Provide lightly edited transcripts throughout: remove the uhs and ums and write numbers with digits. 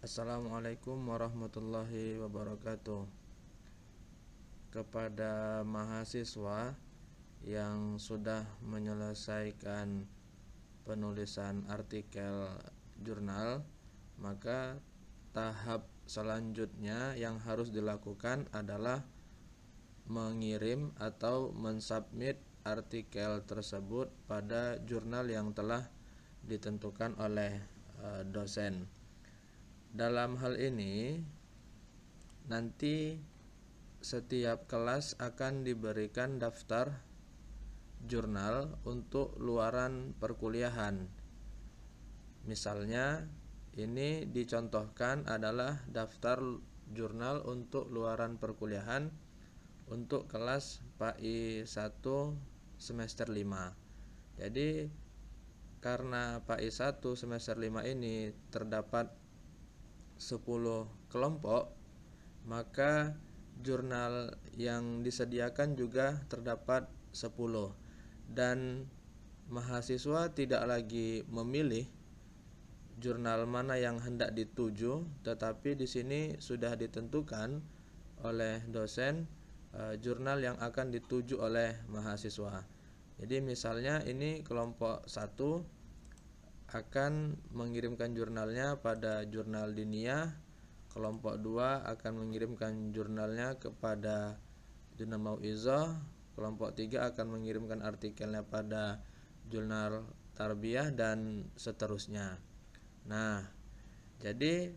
Assalamualaikum warahmatullahi wabarakatuh. Kepada mahasiswa yang sudah menyelesaikan penulisan artikel jurnal, maka tahap selanjutnya yang harus dilakukan adalah mengirim atau mensubmit artikel tersebut pada jurnal yang telah ditentukan oleh dosen. Dalam hal ini, nanti setiap kelas akan diberikan daftar jurnal untuk luaran perkuliahan. Misalnya, ini dicontohkan adalah daftar jurnal untuk luaran perkuliahan untuk kelas PAI 1 semester 5. Jadi, karena PAI 1 semester 5 ini terdapat 10 kelompok, maka jurnal yang disediakan juga terdapat 10 dan mahasiswa tidak lagi memilih jurnal mana yang hendak dituju, tetapi di sini sudah ditentukan oleh dosen jurnal yang akan dituju oleh mahasiswa. Jadi misalnya ini kelompok 1 akan mengirimkan jurnalnya pada jurnal Diniyah, kelompok 2 akan mengirimkan jurnalnya kepada jurnal Mau'izah, kelompok 3 akan mengirimkan artikelnya pada jurnal Tarbiyah, dan seterusnya. Nah, jadi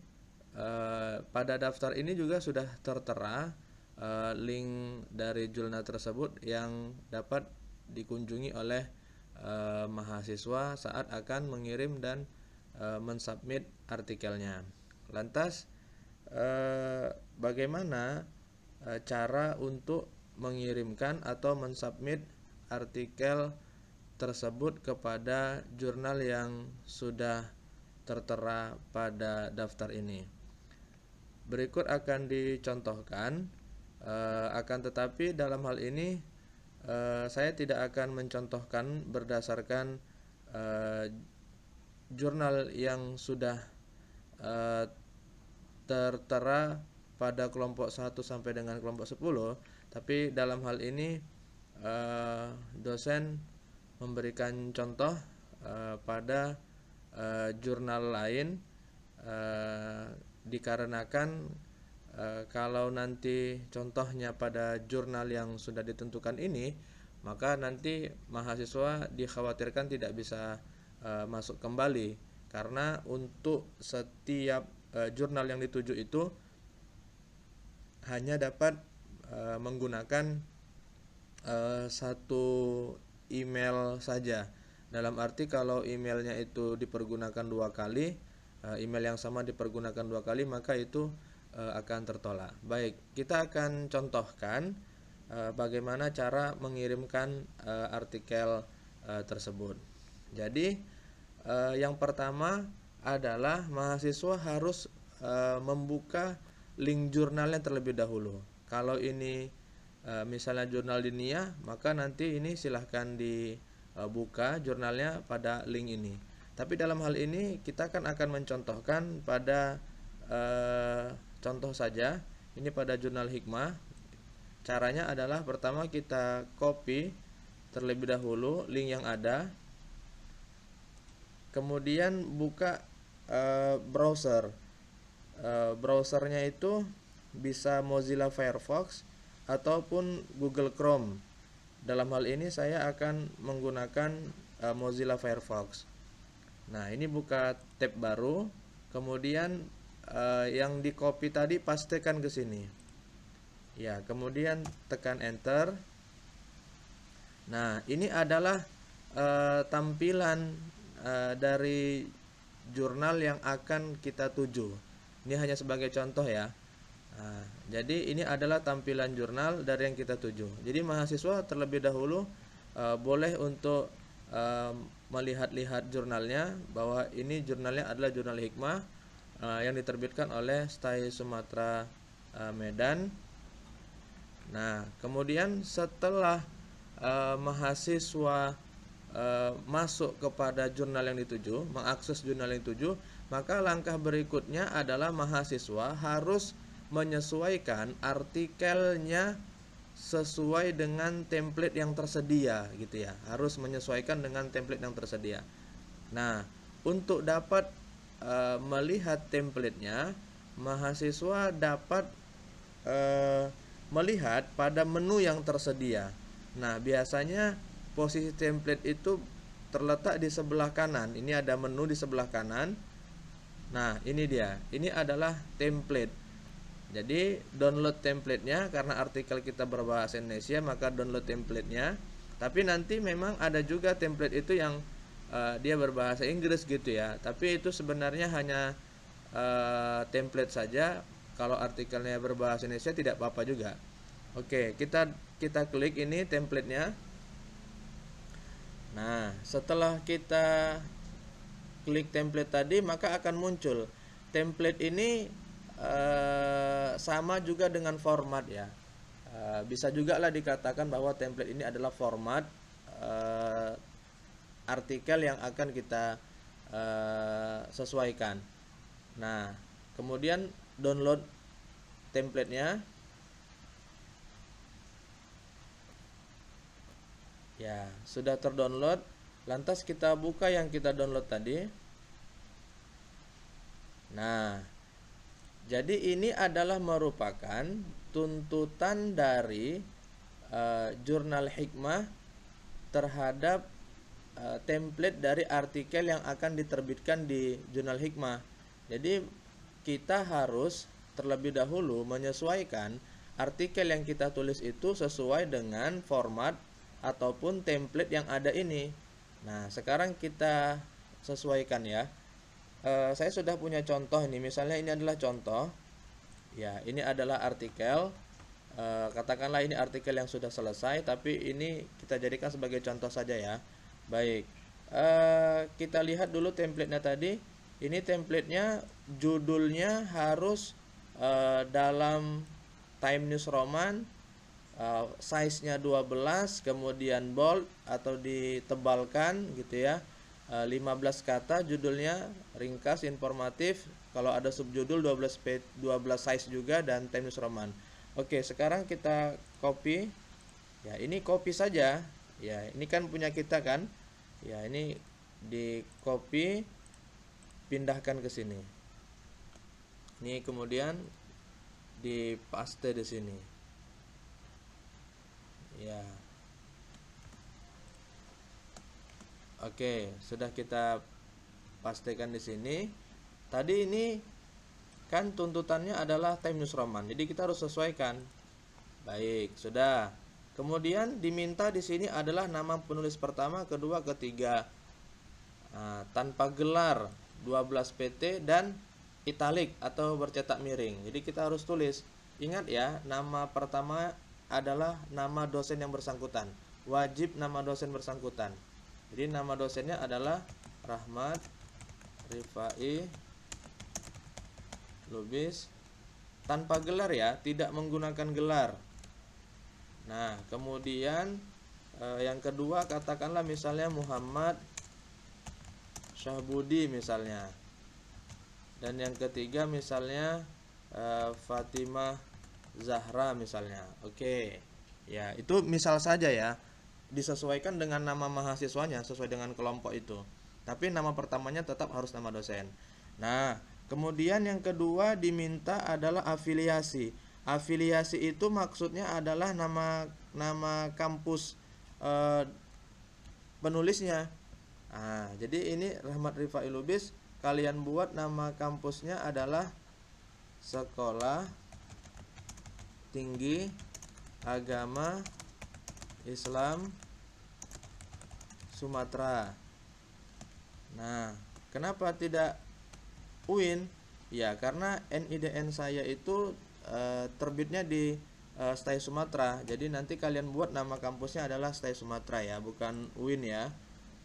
pada daftar ini juga sudah tertera link dari jurnal tersebut yang dapat dikunjungi oleh mahasiswa saat akan mengirim dan mensubmit artikelnya. Lantas bagaimana cara untuk mengirimkan atau mensubmit artikel tersebut kepada jurnal yang sudah tertera pada daftar ini? Berikut akan dicontohkan, akan tetapi dalam hal ini saya tidak akan mencontohkan berdasarkan jurnal yang sudah tertera pada kelompok 1 sampai dengan kelompok 10, tapi dalam hal ini dosen memberikan contoh pada jurnal lain, dikarenakan kalau nanti contohnya pada jurnal yang sudah ditentukan ini, maka nanti mahasiswa dikhawatirkan tidak bisa masuk kembali, karena untuk setiap jurnal yang dituju itu hanya dapat menggunakan satu email saja. Dalam arti kalau emailnya itu dipergunakan 2 kali, email yang sama dipergunakan 2 kali, maka itu akan tertolak. Baik, kita akan contohkan bagaimana cara mengirimkan artikel tersebut. Jadi yang pertama adalah mahasiswa harus membuka link jurnalnya terlebih dahulu. Kalau ini misalnya jurnal Diniyah, maka nanti ini silahkan dibuka jurnalnya pada link ini. Tapi dalam hal ini kita akan mencontohkan pada contoh saja, ini pada jurnal Hikmah. Caranya adalah pertama kita copy terlebih dahulu link yang ada, kemudian buka browser. Browsernya itu bisa Mozilla Firefox ataupun Google Chrome. Dalam hal ini saya akan menggunakan Mozilla Firefox. Nah, ini buka tab baru, kemudian yang di copy tadi pastekan ke sini. Ya, kemudian tekan enter. Nah, ini adalah tampilan dari jurnal yang akan kita tuju. Ini hanya sebagai contoh ya. Nah, jadi ini adalah tampilan jurnal dari yang kita tuju. Jadi mahasiswa terlebih dahulu boleh untuk melihat-lihat jurnalnya, bahwa ini jurnalnya adalah jurnal Hikmah yang diterbitkan oleh STAI Sumatera Medan. Nah, kemudian setelah mahasiswa masuk kepada jurnal yang dituju, mengakses jurnal yang dituju, maka langkah berikutnya adalah mahasiswa harus menyesuaikan artikelnya sesuai dengan template yang tersedia gitu ya. Harus menyesuaikan dengan template yang tersedia. Nah, untuk dapat melihat templatenya, mahasiswa dapat melihat pada menu yang tersedia. Nah, biasanya posisi template itu terletak di sebelah kanan. Ini ada menu di sebelah kanan. Nah, ini dia. Ini adalah template. Jadi download templatenya, karena artikel kita berbahasa Indonesia maka download templatenya. Tapi nanti memang ada juga template itu yang dia berbahasa Inggris gitu ya. Tapi itu sebenarnya hanya template saja. Kalau artikelnya berbahasa Indonesia tidak apa-apa juga. Oke, kita klik ini templatenya. Nah, setelah kita klik template tadi, maka akan muncul template ini sama juga dengan format ya. Bisa juga lah dikatakan bahwa template ini adalah format artikel yang akan kita sesuaikan. Nah, kemudian download templatenya. Ya, sudah terdownload. Lantas kita buka yang kita download tadi. Nah, jadi ini adalah merupakan tuntutan dari jurnal Hikmah terhadap template dari artikel yang akan diterbitkan di jurnal Hikmah. Jadi kita harus terlebih dahulu menyesuaikan artikel yang kita tulis itu sesuai dengan format ataupun template yang ada ini. Nah, sekarang kita sesuaikan ya. Saya sudah punya contoh ini. Misalnya ini adalah contoh. Ya, ini adalah artikel. Katakanlah ini artikel yang sudah selesai, tapi ini kita jadikan sebagai contoh saja ya. Baik. Kita lihat dulu templatenya tadi. Ini templatenya, judulnya harus dalam Time News Roman, size-nya 12, kemudian bold atau ditebalkan gitu ya. 15 kata, judulnya ringkas, informatif. Kalau ada subjudul 12 size juga, dan Time News Roman. Oke, sekarang kita copy. Ya, ini copy saja. Ya, ini kan punya kita kan. Ya, ini di copy, pindahkan ke sini. Ini kemudian dipaste di sini. Ya. Oke, sudah kita pastikan di sini. Tadi ini kan tuntutannya adalah Time News Roman. Jadi kita harus sesuaikan. Baik, sudah. Kemudian diminta di sini adalah nama penulis pertama, kedua, ketiga. Nah, tanpa gelar 12 PT dan italik atau bercetak miring. Jadi kita harus tulis. Ingat ya, nama pertama adalah nama dosen yang bersangkutan. Wajib nama dosen bersangkutan. Jadi nama dosennya adalah Rahmat Rifai Lubis, tanpa gelar ya, tidak menggunakan gelar. Nah, kemudian yang kedua katakanlah misalnya Muhammad Syahbudi misalnya. Dan yang ketiga misalnya Fatimah Zahra misalnya. Oke. Ya, itu misal saja ya. Disesuaikan dengan nama mahasiswanya sesuai dengan kelompok itu. Tapi nama pertamanya tetap harus nama dosen. Nah, kemudian yang kedua diminta adalah afiliasi. Afiliasi itu maksudnya adalah nama kampus penulisnya. Nah, jadi ini Rahmat Rifai Lubis, kalian buat nama kampusnya adalah Sekolah Tinggi Agama Islam Sumatera. Nah, kenapa tidak UIN? Ya, karena NIDN saya itu terbitnya di STAI Sumatera. Jadi nanti kalian buat nama kampusnya adalah STAI Sumatera ya, bukan UIN ya.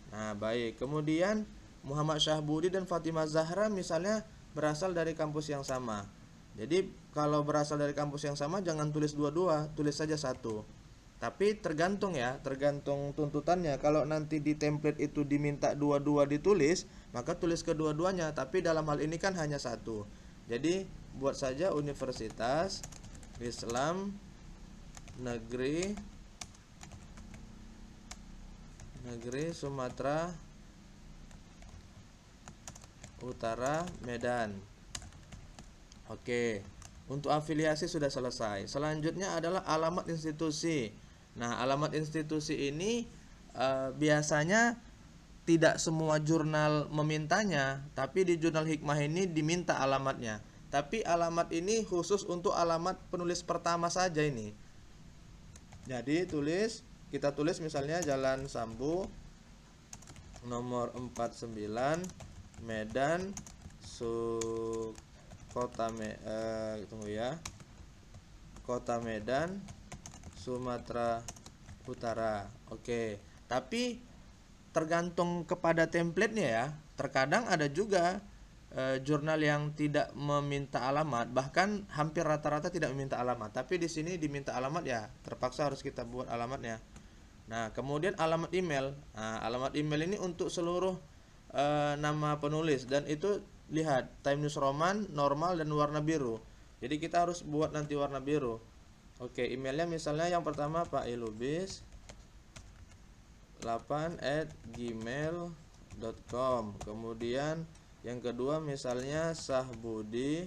Nah, baik. Kemudian Muhammad Syahbudi dan Fatimah Zahra misalnya berasal dari kampus yang sama. Jadi kalau berasal dari kampus yang sama jangan tulis dua-dua, tulis saja satu. Tapi tergantung ya, tergantung tuntutannya. Kalau nanti di template itu diminta dua-dua ditulis, maka tulis kedua-duanya. Tapi dalam hal ini kan hanya satu. Jadi buat saja Universitas Islam Negeri Sumatera Utara Medan. Oke, untuk afiliasi sudah selesai. Selanjutnya adalah alamat institusi. Nah, alamat institusi ini biasanya tidak semua jurnal memintanya, tapi di jurnal Hikmah ini diminta alamatnya. Tapi alamat ini khusus untuk alamat penulis pertama saja ini. Jadi kita tulis misalnya Jalan Sambu nomor 49 Medan Kota Medan Sumatera Utara. Oke, tapi tergantung kepada templatenya ya. Terkadang ada juga jurnal yang tidak meminta alamat, bahkan hampir rata-rata tidak meminta alamat. Tapi di sini diminta alamat ya, terpaksa harus kita buat alamatnya. Nah, kemudian alamat email. Nah, alamat email ini untuk seluruh nama penulis, dan itu lihat Time News Roman, normal, dan warna biru. Jadi kita harus buat nanti warna biru. Oke, emailnya misalnya yang pertama Pak Ilubis 8@gmail.com. Kemudian yang kedua misalnya Sahbudi.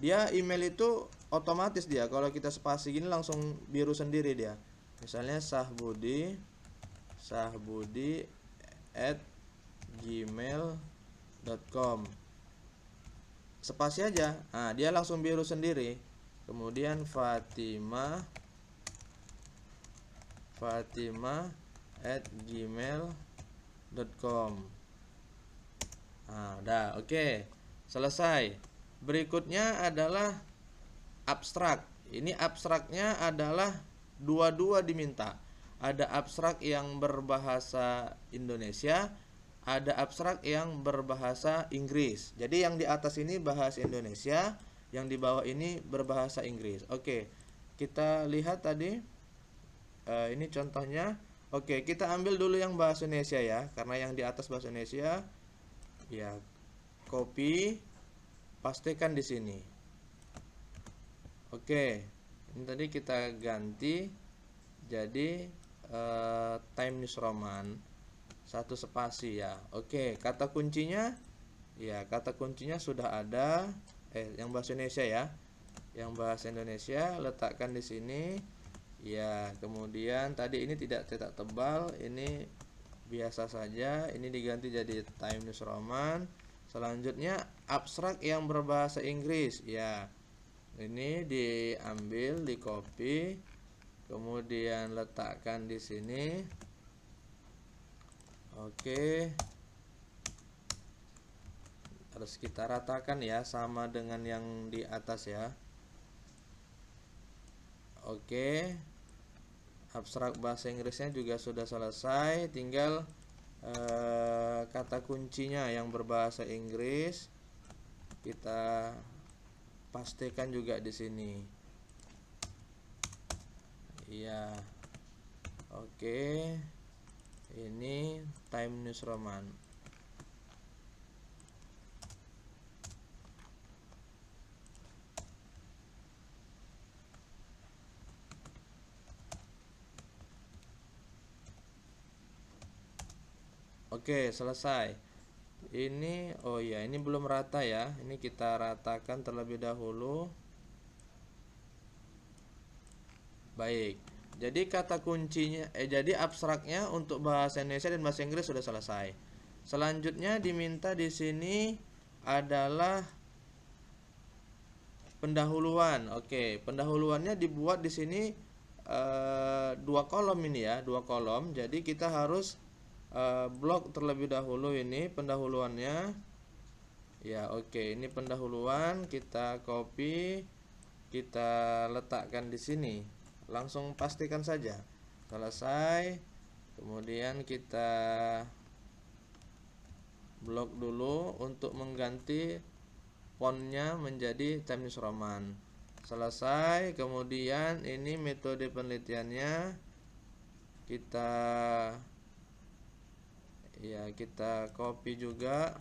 Dia email itu otomatis dia, kalau kita spasi gini langsung biru sendiri dia. Misalnya sahbudi@gmail.com. Spasi aja. Nah, dia langsung biru sendiri. Kemudian Fatima@gmail.com. Nah, udah, oke. Selesai. Berikutnya adalah abstrak. Ini abstraknya adalah dua-dua diminta. Ada abstrak yang berbahasa Indonesia, ada abstrak yang berbahasa Inggris. Jadi yang di atas ini bahasa Indonesia, yang di bawah ini berbahasa Inggris. Oke, kita lihat tadi ini contohnya. Oke, kita ambil dulu yang bahasa Indonesia ya, karena yang di atas bahasa Indonesia. Ya, copy, pastikan di sini. Oke, ini tadi kita ganti jadi Time News Roman, satu spasi ya. Oke, kata kuncinya sudah ada. Yang bahasa Indonesia ya, yang bahasa Indonesia letakkan di sini ya. Kemudian tadi ini tidak cetak tebal, ini biasa saja, ini diganti jadi Time News Roman. Selanjutnya abstrak yang berbahasa Inggris ya, ini diambil, di copy, kemudian letakkan di sini. Oke, harus kita ratakan ya, sama dengan yang di atas ya. Oke, abstrak bahasa Inggrisnya juga sudah selesai, tinggal kata kuncinya yang berbahasa Inggris kita pastikan juga di sini. Iya. Oke. Ini Time News Roman. Oke, selesai. Ini ini belum rata ya. Ini kita ratakan terlebih dahulu. Baik. Jadi kata kuncinya jadi abstraknya untuk bahasa Indonesia dan bahasa Inggris sudah selesai. Selanjutnya diminta di sini adalah pendahuluan. Oke, pendahuluannya dibuat di sini 2 kolom ini ya, 2 kolom. Jadi kita harus blok terlebih dahulu ini pendahuluannya. Ya, oke, ini pendahuluan, kita copy, kita letakkan di sini. Langsung pastikan saja selesai. Kemudian kita blok dulu untuk mengganti fontnya menjadi Time News Roman. Selesai. Kemudian ini metode penelitiannya kita kita copy juga.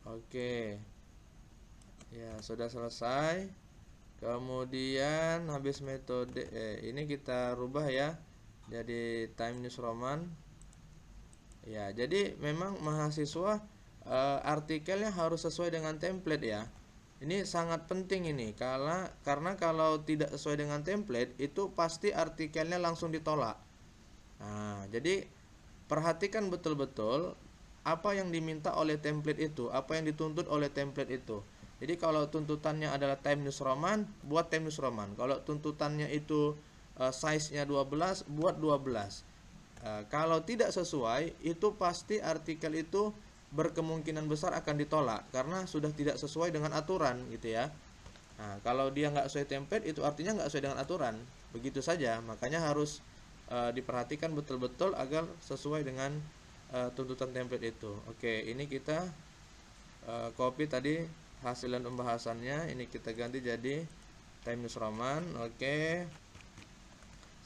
Oke. Ya, sudah selesai. Kemudian habis metode ini kita rubah ya jadi Time News Roman. Ya, jadi memang mahasiswa artikelnya harus sesuai dengan template ya. Ini sangat penting ini karena kalau tidak sesuai dengan template itu pasti artikelnya langsung ditolak. Nah, jadi perhatikan betul-betul apa yang diminta oleh template itu, apa yang dituntut oleh template itu. Jadi kalau tuntutannya adalah Time News Roman, buat Time News Roman. Kalau tuntutannya itu size-nya 12, buat 12. Kalau tidak sesuai, itu pasti artikel itu berkemungkinan besar akan ditolak karena sudah tidak sesuai dengan aturan gitu ya. Nah, kalau dia nggak sesuai template itu artinya nggak sesuai dengan aturan. Begitu saja, makanya harus diperhatikan betul-betul agar sesuai dengan tuntutan template itu. Oke, ini kita copy tadi hasilan pembahasannya, ini kita ganti jadi Time News Roman. Oke,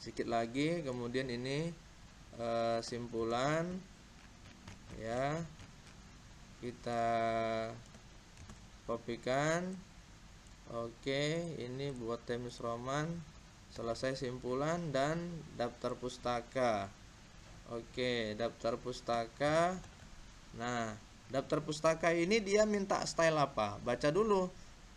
sedikit lagi, kemudian ini simpulan ya, kita kopikan. Oke, ini buat Time News Roman, selesai simpulan dan daftar pustaka. Oke, daftar pustaka. Nah, daftar pustaka ini dia minta style apa? Baca dulu.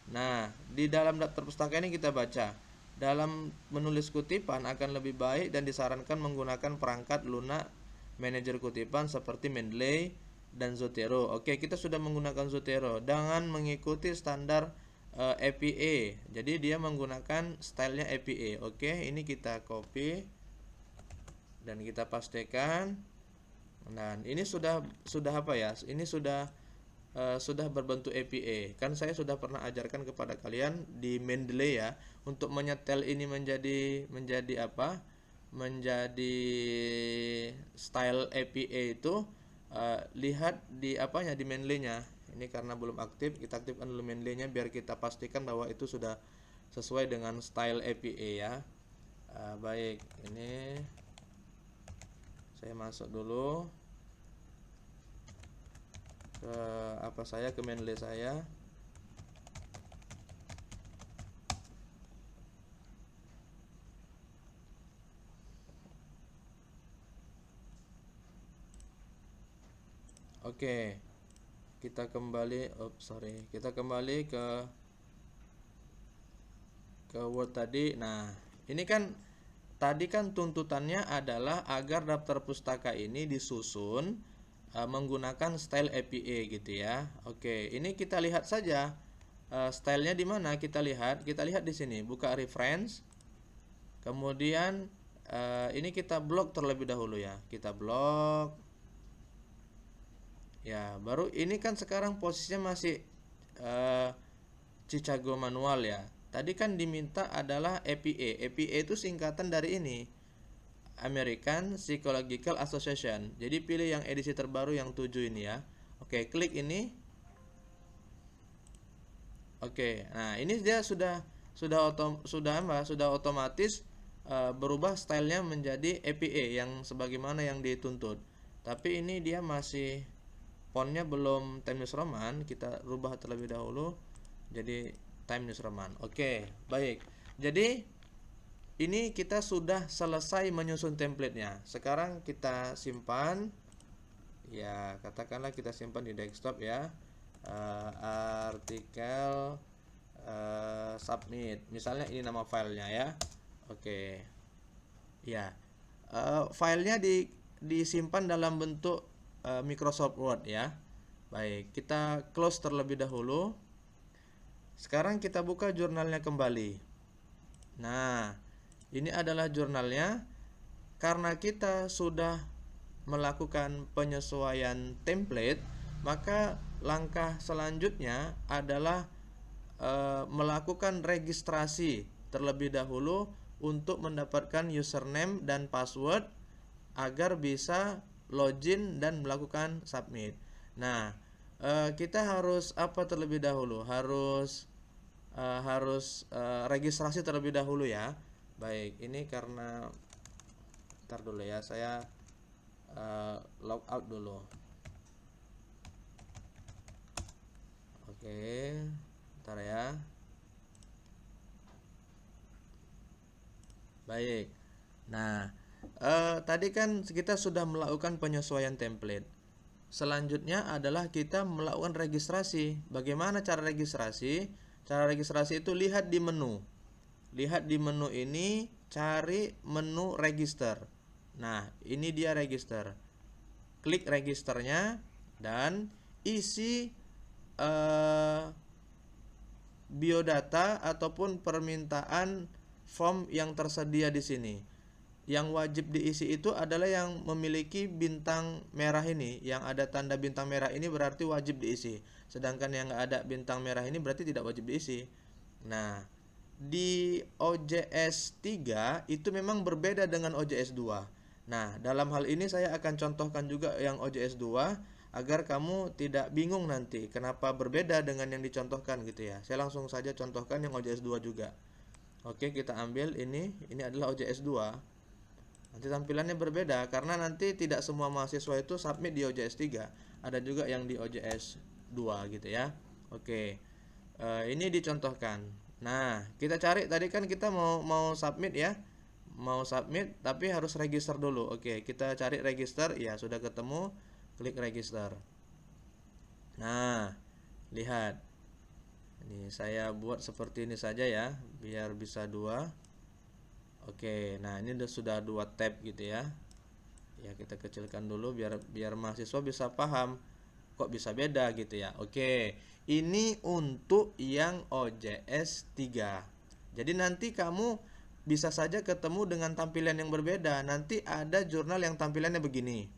Nah, di dalam daftar pustaka ini kita baca. Dalam menulis kutipan akan lebih baik dan disarankan menggunakan perangkat lunak manajer kutipan seperti Mendeley dan Zotero. Oke, kita sudah menggunakan Zotero dengan mengikuti standar APA. Jadi dia menggunakan stylenya APA. Oke, ini kita copy dan kita pastikan. Nah, ini sudah apa ya? Ini sudah berbentuk APA. Kan saya sudah pernah ajarkan kepada kalian di Mendeley ya, untuk menyetel ini menjadi apa? Menjadi style APA itu lihat di apanya, di Mendeley-nya. Ini karena belum aktif, kita aktifkan dulu Mendeley-nya biar kita pastikan bahwa itu sudah sesuai dengan style APA ya. Baik, ini saya masuk dulu ke Mendeley saya. Oke, kita kembali kita kembali ke Word tadi. Nah, ini kan tadi kan tuntutannya adalah agar daftar pustaka ini disusun menggunakan style APA gitu ya. Oke, ini kita lihat saja stylenya di mana. Kita lihat di sini, buka reference. Kemudian ini kita blok terlebih dahulu ya. Kita blok. Ya, baru ini kan sekarang posisinya masih Chicago manual ya. Tadi kan diminta adalah APA. APA itu singkatan dari ini, American Psychological Association. Jadi pilih yang edisi terbaru yang 7 ini ya. Oke, klik ini. Oke, nah ini dia sudah otomatis berubah stylenya menjadi APA yang sebagaimana yang dituntut. Tapi ini dia masih fontnya belum Time News Roman, kita rubah terlebih dahulu jadi Time News Roman. Oke, baik. Jadi ini kita sudah selesai menyusun templatenya. Sekarang kita simpan. Ya, katakanlah kita simpan di desktop ya. Artikel submit. Misalnya ini nama filenya ya. Oke. Ya. Filenya disimpan dalam bentuk Microsoft Word ya. Baik, kita close terlebih dahulu. Sekarang kita buka jurnalnya kembali. Nah, ini adalah jurnalnya. Karena kita sudah melakukan penyesuaian template, maka langkah selanjutnya adalah melakukan registrasi terlebih dahulu untuk mendapatkan username dan password agar bisa login dan melakukan submit. Nah, kita harus apa terlebih dahulu? Harus registrasi terlebih dahulu ya. Baik, ini karena ntar dulu ya, saya log out dulu. Oke, ntar ya. Baik. Nah, tadi kan kita sudah melakukan penyesuaian template. Selanjutnya adalah kita melakukan registrasi. Bagaimana cara registrasi? Cara registrasi itu lihat di menu. Lihat di menu ini, cari menu register. Nah, ini dia register. Klik registernya dan isi biodata ataupun permintaan form yang tersedia di sini. Yang wajib diisi itu adalah yang memiliki bintang merah ini. Yang ada tanda bintang merah ini berarti wajib diisi. Sedangkan yang nggak ada bintang merah ini berarti tidak wajib diisi. Nah, di OJS 3 itu memang berbeda dengan OJS 2. Nah, dalam hal ini saya akan contohkan juga yang OJS 2 agar kamu tidak bingung nanti kenapa berbeda dengan yang dicontohkan gitu ya. Saya langsung saja contohkan yang OJS 2 juga. Oke, kita ambil ini adalah OJS 2. Nanti tampilannya berbeda karena nanti tidak semua mahasiswa itu submit di OJS 3. Ada juga yang di OJS 2 gitu ya. Oke. Ini dicontohkan. Nah, kita cari tadi kan kita mau submit ya. Mau submit tapi harus register dulu. Oke, kita cari register. Ya, sudah ketemu. Klik register. Nah, lihat. Ini saya buat seperti ini saja ya, biar bisa 2. Oke, nah ini sudah 2 tab gitu ya. Ya, kita kecilkan dulu biar mahasiswa bisa paham kok bisa beda gitu ya. Oke, ini untuk yang OJS 3. Jadi nanti kamu bisa saja ketemu dengan tampilan yang berbeda. Nanti ada jurnal yang tampilannya begini.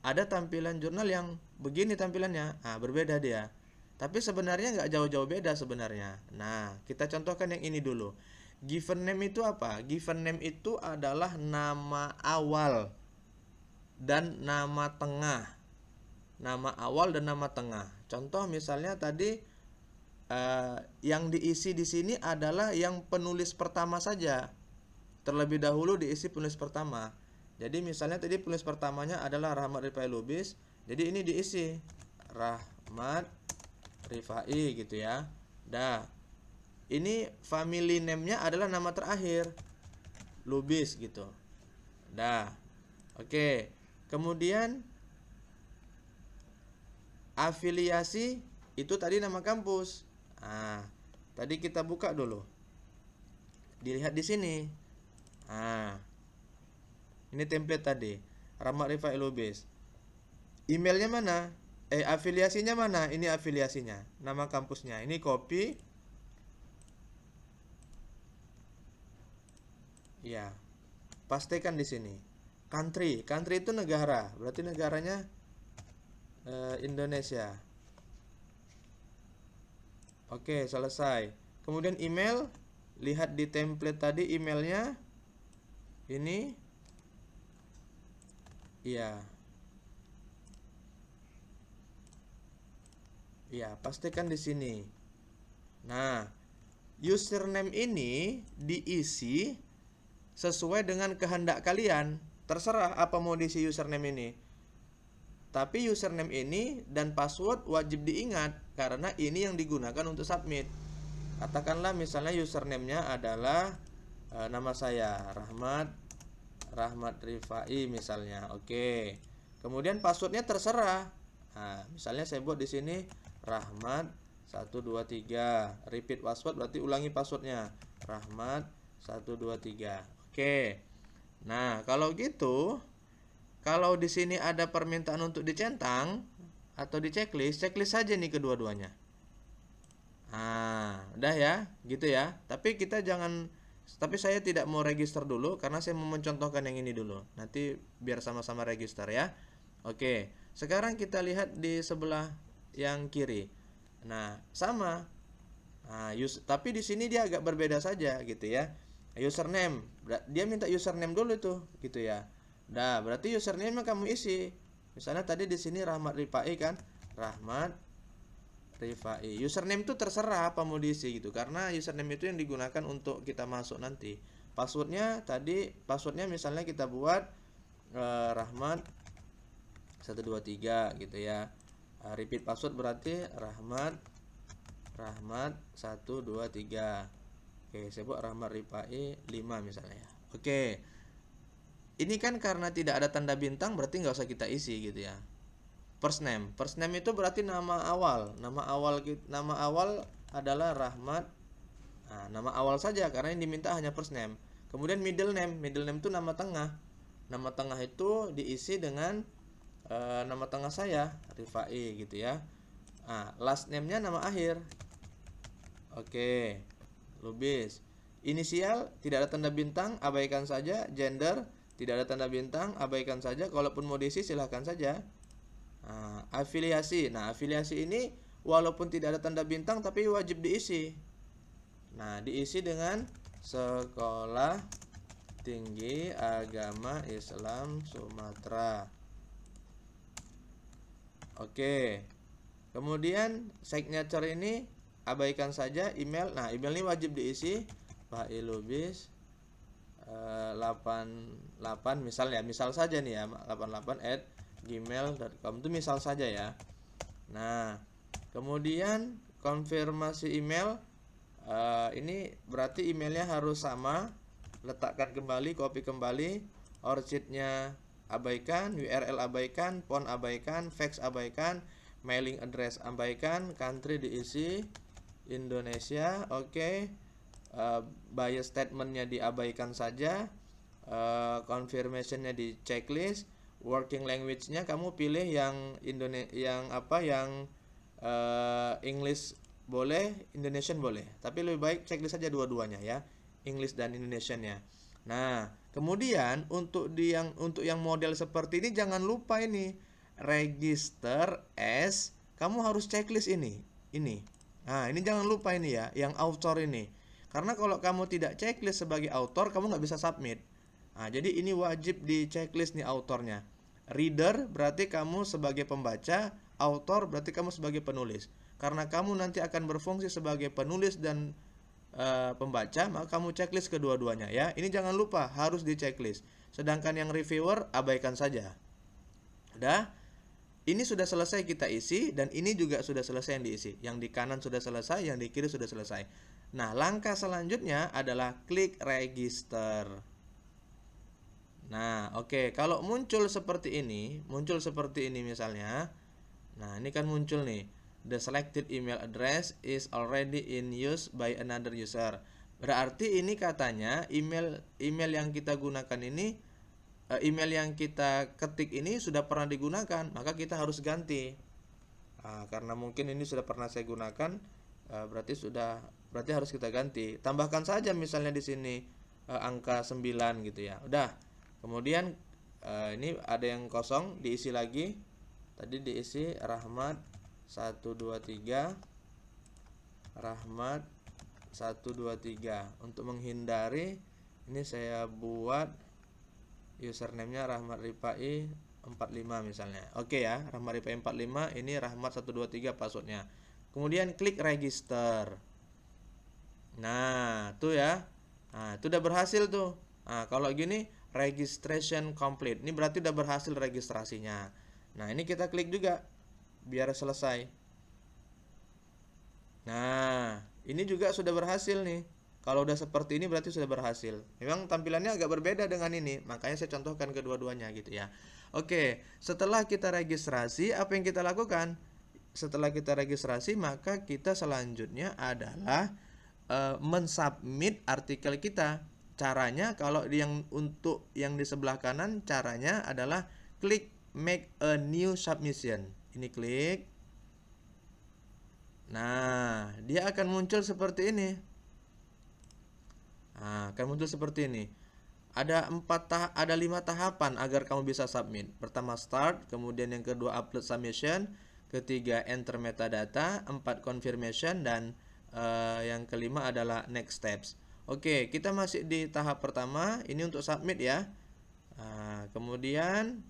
Ada tampilan jurnal yang begini tampilannya. Nah, berbeda dia. Tapi sebenarnya nggak jauh-jauh beda sebenarnya. Nah, kita contohkan yang ini dulu. Given name itu apa? Given name itu adalah nama awal dan nama tengah. Nama awal dan nama tengah. Contoh misalnya tadi yang diisi di sini adalah yang penulis pertama saja. Terlebih dahulu diisi penulis pertama. Jadi misalnya tadi penulis pertamanya adalah Rahmat Rifai Lubis. Jadi ini diisi Rahmat Rifai gitu ya. Dah. Ini family name-nya adalah nama terakhir Lubis gitu. Dah. Oke. Kemudian afiliasi itu tadi nama kampus. Nah, tadi kita buka dulu. Dilihat di sini. Nah, ini template tadi. Rahmat Rifai Lubis. Emailnya mana? Afiliasinya mana? Ini afiliasinya. Nama kampusnya. Ini copy. Ya, pastikan di sini. Country itu negara, berarti negaranya Indonesia. Oke, selesai. Kemudian email, lihat di template tadi emailnya. Ini, iya. Ya, pastikan di sini. Nah, username ini diisi sesuai dengan kehendak kalian. Terserah apa mau diisi username ini. Tapi username ini dan password wajib diingat karena ini yang digunakan untuk submit. Katakanlah misalnya username-nya adalah nama saya Rahmat Rifai misalnya. Oke. Kemudian passwordnya terserah. Nah, misalnya saya buat di sini Rahmat 123. Repeat password berarti ulangi passwordnya. Rahmat 123. Oke. Nah, kalau gitu, kalau di sini ada permintaan untuk dicentang atau di checklist saja nih kedua-duanya. Nah, udah ya, gitu ya. Tapi saya tidak mau register dulu karena saya mau mencontohkan yang ini dulu. Nanti biar sama-sama register ya. Oke. Sekarang kita lihat di sebelah yang kiri. Nah, sama. Nah, tapi di sini dia agak berbeda saja gitu ya. Username, dia minta username dulu tuh gitu ya. Nah, berarti username kamu isi. Misalnya tadi di sini Rahmat Rifai kan, Rahmat Rifai. Username itu terserah apa mau diisi gitu, karena username itu yang digunakan untuk kita masuk nanti. Passwordnya tadi, passwordnya misalnya kita buat Rahmat 123 gitu ya. Repeat password berarti Rahmat 123. Oke, saya buat Rahmat Rifai 5 misalnya. Oke. Ini kan karena tidak ada tanda bintang berarti nggak usah kita isi gitu ya. First name itu berarti nama awal. Nama awal adalah Rahmat. Nah, nama awal saja karena yang diminta hanya first name. Kemudian middle name itu nama tengah. Nama tengah itu diisi dengan nama tengah saya, Rifai gitu ya. Nah, last name-nya nama akhir. Oke. Lubis. Inisial tidak ada tanda bintang, abaikan saja. Gender tidak ada tanda bintang, abaikan saja. Kalaupun mau diisi silahkan saja. Nah, afiliasi. Nah, afiliasi ini walaupun tidak ada tanda bintang tapi wajib diisi. Nah, diisi dengan Sekolah Tinggi Agama Islam Sumatera. Oke. Kemudian signature ini abaikan saja. Email. Nah, email ini wajib diisi. Pak Ilubis 88 misal saja nih ya, 88@gmail.com itu misal saja ya. Nah, kemudian konfirmasi email ini berarti emailnya harus sama. Letakkan kembali, copy kembali. Orchidnya abaikan, URL abaikan, font abaikan, fax abaikan, mailing address abaikan, country diisi Indonesia. Oke. Buyer statementnya diabaikan saja. Confirmationnya di checklist. Working language-nya kamu pilih yang English boleh, Indonesian boleh. Tapi lebih baik checklist saja dua-duanya ya, English dan Indonesian-nya. Nah, kemudian untuk yang model seperti ini jangan lupa ini register as, kamu harus checklist ini. Nah, ini jangan lupa ini ya, yang author ini. Karena kalau kamu tidak checklist sebagai author, kamu nggak bisa submit. Nah, jadi ini wajib di checklist nih autornya. Reader berarti kamu sebagai pembaca, author berarti kamu sebagai penulis. Karena kamu nanti akan berfungsi sebagai penulis dan pembaca, maka kamu checklist kedua-duanya ya. Ini jangan lupa harus di checklist. Sedangkan yang reviewer abaikan saja. Udah? Ini sudah selesai kita isi dan ini juga sudah selesai yang diisi. Yang di kanan sudah selesai, yang di kiri sudah selesai. Nah, langkah selanjutnya adalah klik register. Nah, oke. Kalau muncul seperti ini misalnya. Nah, ini kan muncul nih. The selected email address is already in use by another user. Berarti ini katanya email yang kita gunakan ini, email yang kita ketik ini sudah pernah digunakan, maka kita harus ganti. Karena mungkin ini sudah pernah saya gunakan, berarti harus kita ganti. Tambahkan saja misalnya di sini angka 9 gitu ya. Udah. Kemudian ini ada yang kosong, diisi lagi. Tadi diisi Rahmat 123. Rahmat 123. Untuk menghindari ini saya buat username-nya Rahmat Rifai 45 misalnya. Oke ya, Rahmat Rifai 45, ini Rahmat 123 passwordnya. Kemudian klik register. Nah, tuh ya. Nah, itu udah berhasil tuh. Nah, kalau gini registration complete. Ini berarti udah berhasil registrasinya. Nah, ini kita klik juga biar selesai. Nah, ini juga sudah berhasil nih. Kalau udah seperti ini berarti sudah berhasil. Memang tampilannya agak berbeda dengan ini, makanya saya contohkan kedua-duanya gitu ya. Oke, setelah kita registrasi, apa yang kita lakukan? Setelah kita registrasi, maka kita selanjutnya adalah mensubmit artikel kita. Caranya kalau untuk yang di sebelah kanan, caranya adalah klik make a new submission. Ini klik. Nah, dia akan muncul seperti ini. Nah, akan muncul seperti ini. Ada 5 tahapan agar kamu bisa submit. Pertama start, kemudian yang kedua upload submission, ketiga enter metadata, 4 confirmation, dan yang kelima adalah next steps. Oke, kita masih di tahap pertama. Ini untuk submit ya. Nah, kemudian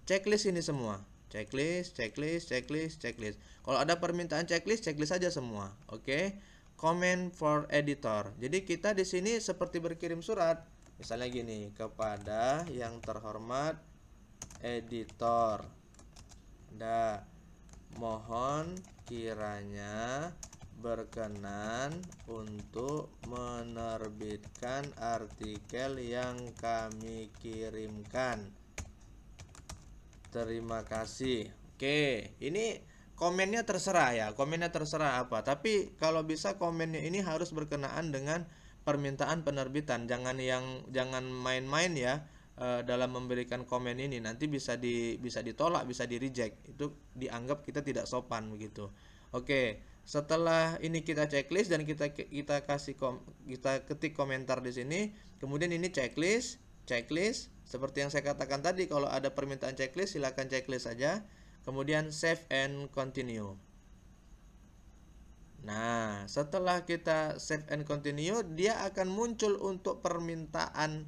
checklist ini semua. Checklist. Kalau ada permintaan checklist saja semua. Oke. comment for editor. Jadi kita di sini seperti berkirim surat. Misalnya gini, kepada yang terhormat editor. Mohon kiranya berkenan untuk menerbitkan artikel yang kami kirimkan. Terima kasih. Oke, ini komennya terserah ya. Komennya terserah apa. Tapi kalau bisa komennya ini harus berkenaan dengan permintaan penerbitan. Jangan main-main ya dalam memberikan komen ini. Nanti bisa ditolak, bisa di reject. Itu dianggap kita tidak sopan begitu. Oke, setelah ini kita checklist dan kita ketik komentar di sini. Kemudian ini checklist seperti yang saya katakan tadi, kalau ada permintaan checklist silakan checklist saja. Kemudian save and continue. Nah, setelah kita save and continue, dia akan muncul untuk permintaan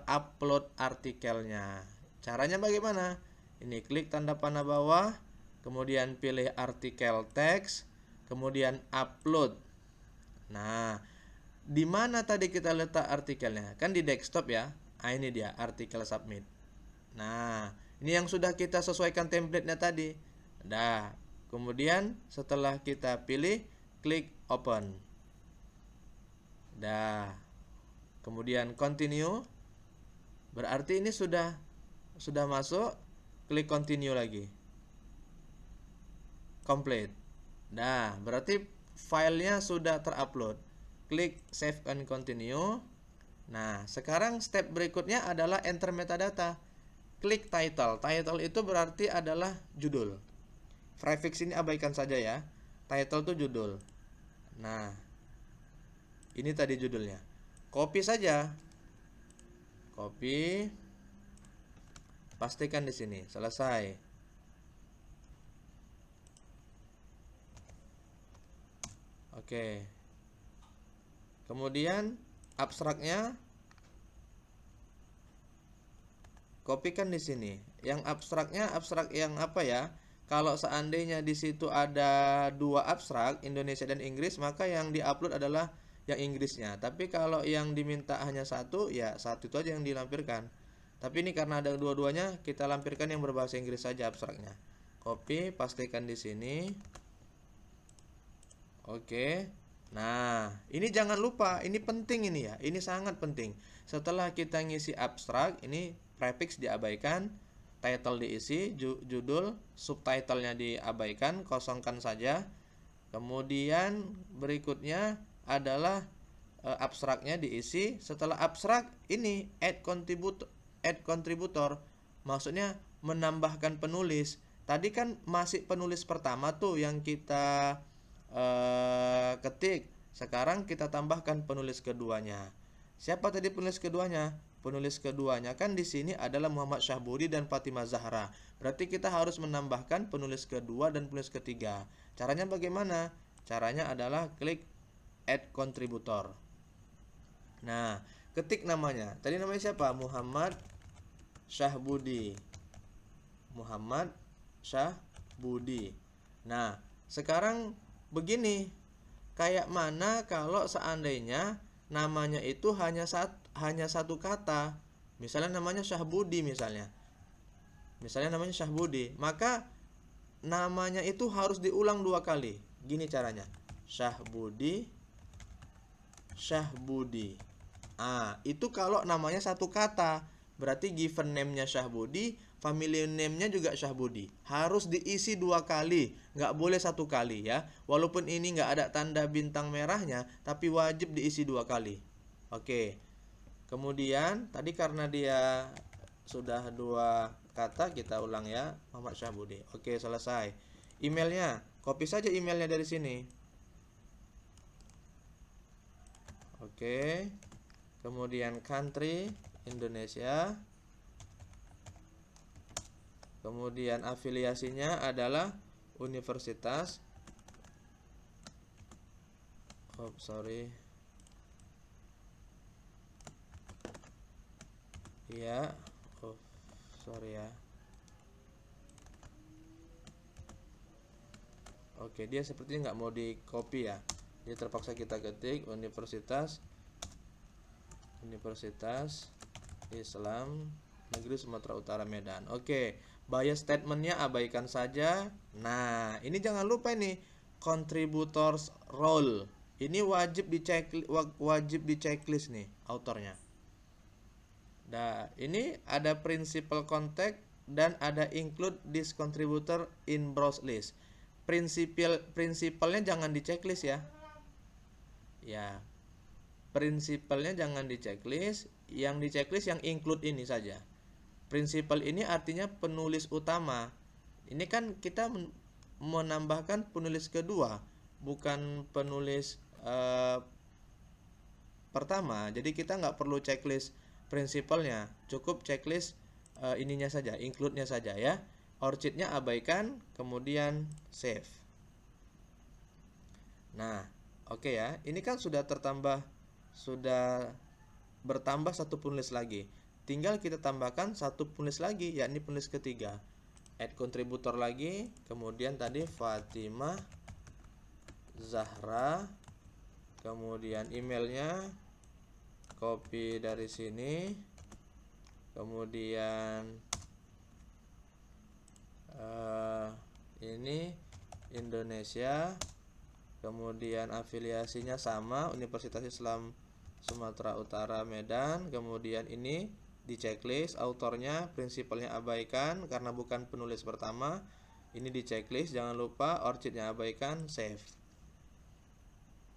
upload artikelnya. Caranya bagaimana? Ini klik tanda panah bawah, kemudian pilih artikel teks, kemudian upload. Nah, di mana tadi kita letak artikelnya? Kan di desktop ya. Nah, ini dia artikel submit. Nah, ini yang sudah kita sesuaikan template-nya tadi. Kemudian setelah kita pilih, klik open. Kemudian continue. Berarti ini sudah masuk. Klik continue lagi. Complete. Berarti filenya sudah terupload. Klik save and continue. Nah, sekarang step berikutnya adalah enter metadata. Klik title. Title itu berarti adalah judul. Prefix ini abaikan saja ya. Title itu judul. Nah, ini tadi judulnya. Copy saja. Copy. Pastikan di sini. Selesai. Oke. Kemudian abstraknya kopikan di sini. Yang abstraknya abstrak yang apa ya? Kalau seandainya di situ ada 2 abstrak, Indonesia dan Inggris, maka yang diupload adalah yang Inggrisnya. Tapi kalau yang diminta hanya satu, ya satu itu aja yang dilampirkan. Tapi ini karena ada dua-duanya, kita lampirkan yang berbahasa Inggris saja abstraknya. Copy, pastikan di sini. Oke. Nah, ini jangan lupa, ini penting ini ya. Ini sangat penting. Setelah kita ngisi abstrak, ini prefix diabaikan, title diisi, judul, subtitlenya diabaikan, kosongkan saja. Kemudian berikutnya adalah abstraknya diisi. Setelah abstrak ini add contributor, maksudnya menambahkan penulis. Tadi kan masih penulis pertama tuh yang kita ketik. Sekarang kita tambahkan penulis keduanya. Siapa tadi penulis keduanya? Penulis keduanya kan di sini adalah Muhammad Syahbudi dan Fatimah Zahra. Berarti kita harus menambahkan penulis kedua dan penulis ketiga. Caranya bagaimana? Caranya adalah klik add contributor. Nah, ketik namanya. Tadi namanya siapa? Muhammad Syahbudi. Muhammad Syahbudi. Nah, sekarang begini. Kayak mana kalau seandainya namanya itu hanya satu kata. Misalnya namanya Syahbudi misalnya. Namanya Syahbudi, maka namanya itu harus diulang 2 kali. Gini caranya. Syahbudi. Itu kalau namanya satu kata. Berarti given name-nya Syahbudi, family name-nya juga Syahbudi. Harus diisi 2 kali, nggak boleh 1 kali ya. Walaupun ini nggak ada tanda bintang merahnya, tapi wajib diisi 2 kali. Oke. Kemudian tadi karena dia sudah 2 kata, kita ulang ya, Muhammad Syahbudi. Oke, selesai. Emailnya, copy saja emailnya dari sini. Oke. Kemudian country Indonesia. Kemudian afiliasinya adalah universitas. Ya. Oke, dia sepertinya nggak mau di copy ya. Jadi terpaksa kita ketik Universitas Islam Negeri Sumatera Utara Medan. Oke, bias statementnya abaikan saja. Nah, ini jangan lupa nih contributors role. Ini wajib di checklist nih autornya. Nah, ini ada principal contact dan ada include this contributor in browse list. Prinsipalnya jangan di checklist ya. Ya, prinsipalnya jangan di checklist. Yang di checklist yang include ini saja. Prinsipal ini artinya penulis utama. Ini kan kita menambahkan penulis kedua, bukan penulis pertama. Jadi kita nggak perlu checklist prinsipalnya, cukup checklist ininya saja, include-nya saja ya. Orchidnya abaikan, kemudian save. Nah, oke ya. Ini kan sudah bertambah satu penulis lagi. Tinggal kita tambahkan satu penulis lagi, yakni penulis ketiga. Add contributor lagi, kemudian tadi Fatimah Zahra, kemudian emailnya copy dari sini, kemudian ini Indonesia, kemudian afiliasinya sama Universitas Islam Sumatera Utara Medan, kemudian ini di checklist autornya, prinsipalnya abaikan karena bukan penulis pertama. Ini di checklist, jangan lupa orchidnya abaikan, save.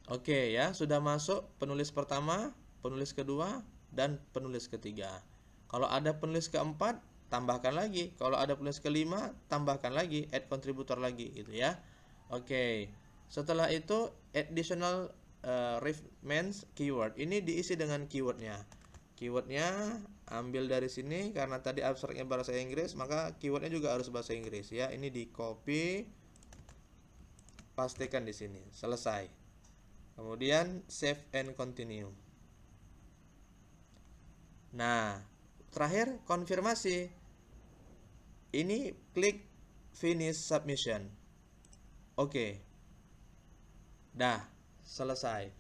Oke ya, sudah masuk penulis pertama, penulis kedua, dan penulis ketiga. Kalau ada penulis keempat, tambahkan lagi. Kalau ada penulis kelima, tambahkan lagi, add contributor lagi gitu ya. Oke. Setelah itu additional reference keyword. Ini diisi dengan keywordnya. Keywordnya ambil dari sini karena tadi abstraknya bahasa Inggris, maka keywordnya juga harus bahasa Inggris ya. Ini di copy, pastikan di sini. Selesai. Kemudian save and continue. Nah, terakhir konfirmasi. Ini klik finish submission. Oke. Dah, selesai.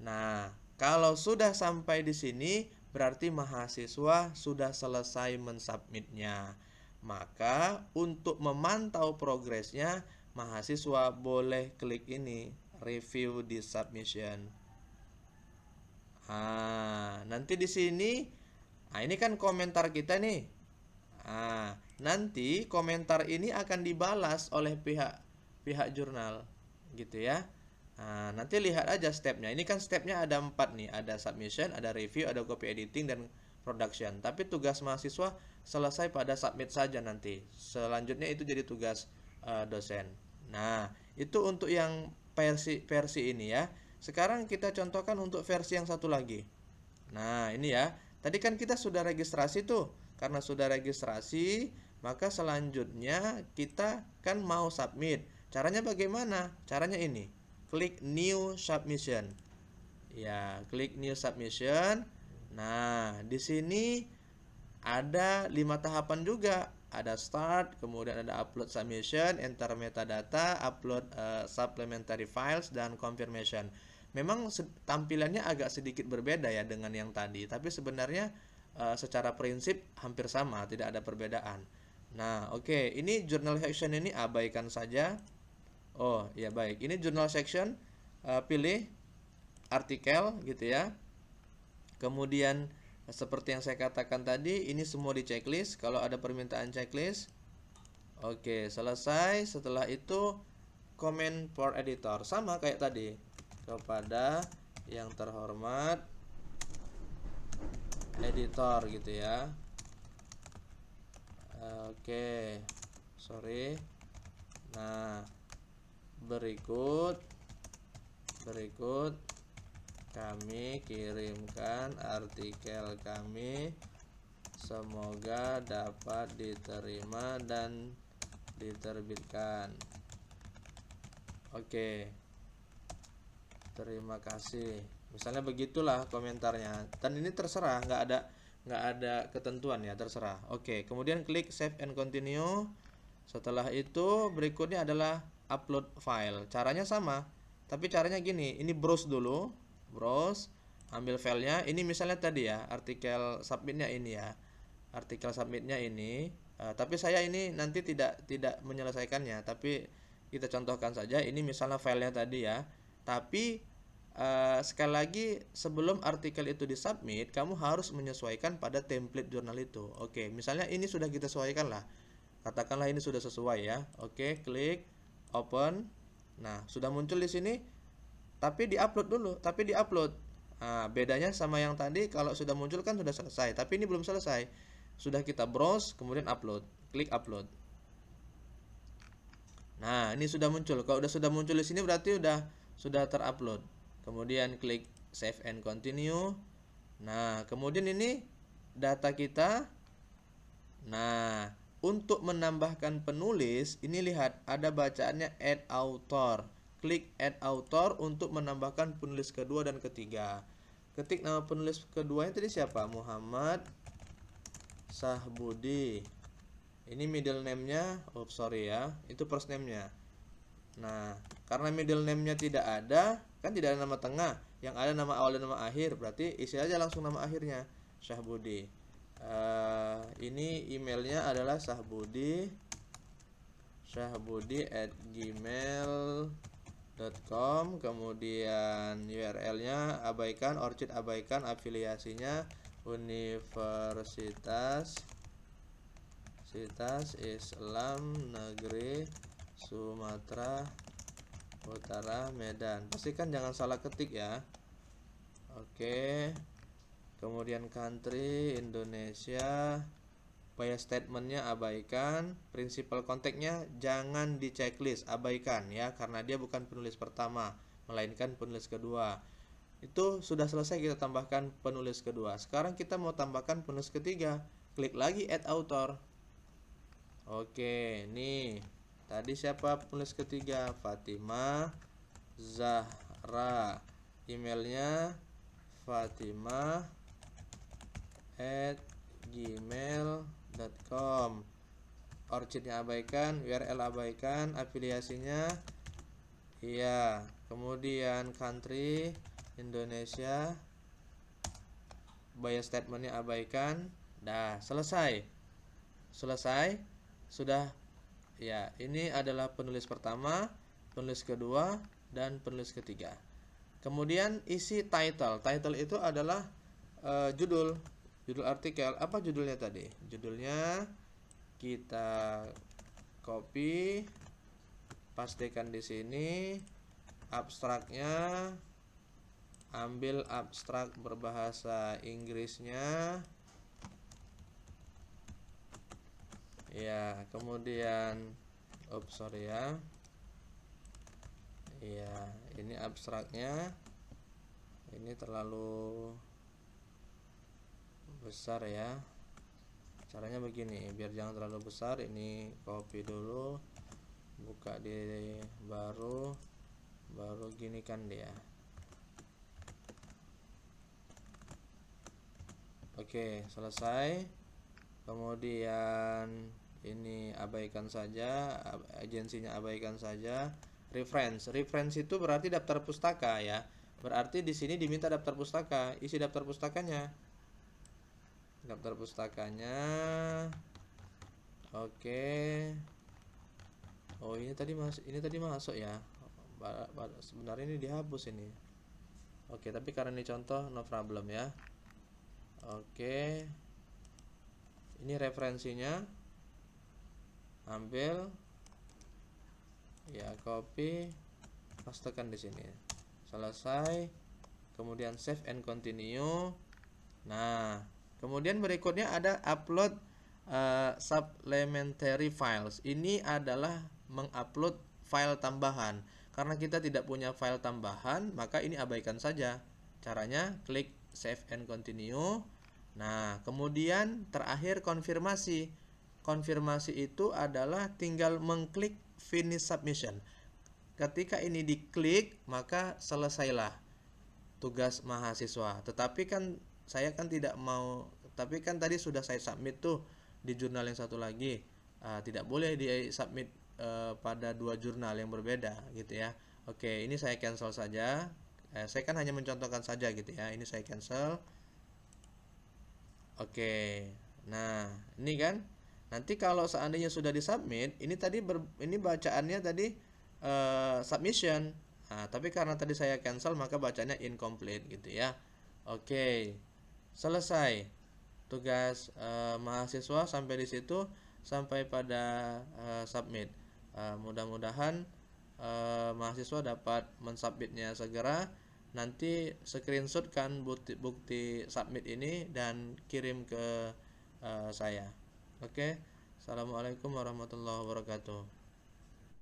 Nah, kalau sudah sampai di sini, berarti mahasiswa sudah selesai mensubmitnya. Maka, untuk memantau progresnya, mahasiswa boleh klik ini, review the submission. Nanti di sini, ini kan komentar kita nih. Nanti komentar ini akan dibalas oleh pihak jurnal, gitu ya. Nanti lihat aja stepnya. Ini kan stepnya ada 4 nih. Ada submission, ada review, ada copy editing, dan production. Tapi tugas mahasiswa selesai pada submit saja nanti. Selanjutnya itu jadi tugas dosen. Nah, itu untuk yang versi ini ya. Sekarang kita contohkan untuk versi yang satu lagi. Nah, ini ya. Tadi kan kita sudah registrasi tuh. Karena sudah registrasi, maka selanjutnya kita kan mau submit. Caranya bagaimana? Caranya ini. Klik new submission. Ya, klik new submission. Nah, di sini ada 5 tahapan juga. Ada start, kemudian ada upload submission, enter metadata, upload supplementary files, dan confirmation. Memang tampilannya agak sedikit berbeda ya dengan yang tadi, tapi sebenarnya secara prinsip hampir sama, tidak ada perbedaan. Nah, oke, ini journal section ini abaikan saja. Oh, ya baik. Ini journal section, pilih artikel gitu ya. Kemudian seperti yang saya katakan tadi, ini semua di checklist. Kalau ada permintaan checklist, oke, selesai. Setelah itu comment for editor, sama kayak tadi. Kepada yang terhormat editor gitu ya. Oke, sorry. Nah, berikut kami kirimkan artikel kami, semoga dapat diterima dan diterbitkan. Oke, terima kasih. Misalnya begitulah komentarnya. Dan ini terserah, nggak ada ketentuan ya, terserah. Oke, kemudian klik save and continue. Setelah itu berikutnya adalah upload file. Caranya sama. Tapi caranya gini, ini browse dulu, browse, ambil filenya. Ini misalnya tadi ya, artikel submitnya ini ya, artikel submitnya ini. Tapi saya ini nanti tidak menyelesaikannya, tapi kita contohkan saja. Ini misalnya filenya tadi ya. Tapi sekali lagi, sebelum artikel itu disubmit, kamu harus menyesuaikan pada template jurnal itu. Oke, misalnya ini sudah kita sesuaikan lah. Katakanlah ini sudah sesuai ya. Oke, klik open. Nah, sudah muncul di sini. Tapi diupload dulu, tapi diupload. Nah, bedanya sama yang tadi, kalau sudah muncul kan sudah selesai, tapi ini belum selesai. Sudah kita browse, kemudian upload. Klik upload. Nah, ini sudah muncul. Kalau sudah muncul di sini berarti sudah terupload. Kemudian klik save and continue. Nah, kemudian ini data kita. Nah, untuk menambahkan penulis, ini lihat ada bacaannya add author. Klik add author untuk menambahkan penulis kedua dan ketiga. Ketik nama penulis keduanya tadi siapa? Muhammad Sahbudi. Ini middle name-nya, oh sorry ya, itu first name-nya. Nah, karena middle name-nya tidak ada, kan tidak ada nama tengah, yang ada nama awal dan nama akhir, berarti isi aja langsung nama akhirnya, Syahbudi. Ini emailnya adalah syahbudi@gmail.com. Kemudian URL-nya abaikan, Orchid abaikan, afiliasinya Universitas Islam Negeri Sumatera Utara Medan. Pastikan jangan salah ketik ya. Oke. Kemudian country Indonesia. Bias statementnya abaikan. Principal contact-nya jangan di checklist, abaikan ya, karena dia bukan penulis pertama, melainkan penulis kedua. Itu sudah selesai, kita tambahkan penulis kedua. Sekarang kita mau tambahkan penulis ketiga. Klik lagi add author. Oke, nih tadi siapa penulis ketiga? Fatimah Zahra. Emailnya fatimah@gmail.com. Orchidnya abaikan, URL abaikan, afiliasinya iya. Kemudian country Indonesia, bias statementnya abaikan. Dah selesai. Sudah ya, ini adalah penulis pertama, penulis kedua, dan penulis ketiga. Kemudian isi title. Title itu adalah judul artikel. Apa judulnya tadi? Judulnya kita copy, pastikan di sini. Abstraknya ambil abstrak berbahasa Inggrisnya. Ya, kemudian sorry ya. Ya, ini abstraknya. Ini terlalu besar ya. Caranya begini, biar jangan terlalu besar, ini copy dulu, buka di baru gini kan dia. Oke, selesai. Kemudian ini abaikan saja, agensinya abaikan saja. Reference itu berarti daftar pustaka ya. Berarti di sini diminta daftar pustaka, isi daftar pustakanya. Daftar pustakanya. Oke. Oh, ini tadi masuk ya. Sebenarnya ini dihapus ini. Oke, tapi karena ini contoh, no problem ya. Oke. Ini referensinya, ambil ya, copy, pastekan di sini. Selesai. Kemudian save and continue. Nah, kemudian berikutnya ada upload supplementary files. Ini adalah mengupload file tambahan. Karena kita tidak punya file tambahan, maka ini abaikan saja. Caranya klik save and continue. Nah, kemudian terakhir konfirmasi. Konfirmasi itu adalah tinggal mengklik finish submission. Ketika ini diklik, maka selesailah tugas mahasiswa. Tetapi kan saya kan tidak mau, tapi kan tadi sudah saya submit tuh di jurnal yang satu lagi. Tidak boleh di submit pada dua jurnal yang berbeda gitu ya. Oke, ini saya cancel saja. Saya kan hanya mencontohkan saja gitu ya. Ini saya cancel. Oke. Nah, ini kan nanti kalau seandainya sudah disubmit, ini tadi ini bacaannya tadi submission. Nah, tapi karena tadi saya cancel maka bacanya incomplete gitu ya. Oke. Selesai. Tugas mahasiswa sampai di situ, sampai pada submit. Mudah-mudahan mahasiswa dapat mensubmitnya segera. Nanti screenshotkan bukti submit ini dan kirim ke saya. Oke. Assalamualaikum warahmatullahi wabarakatuh.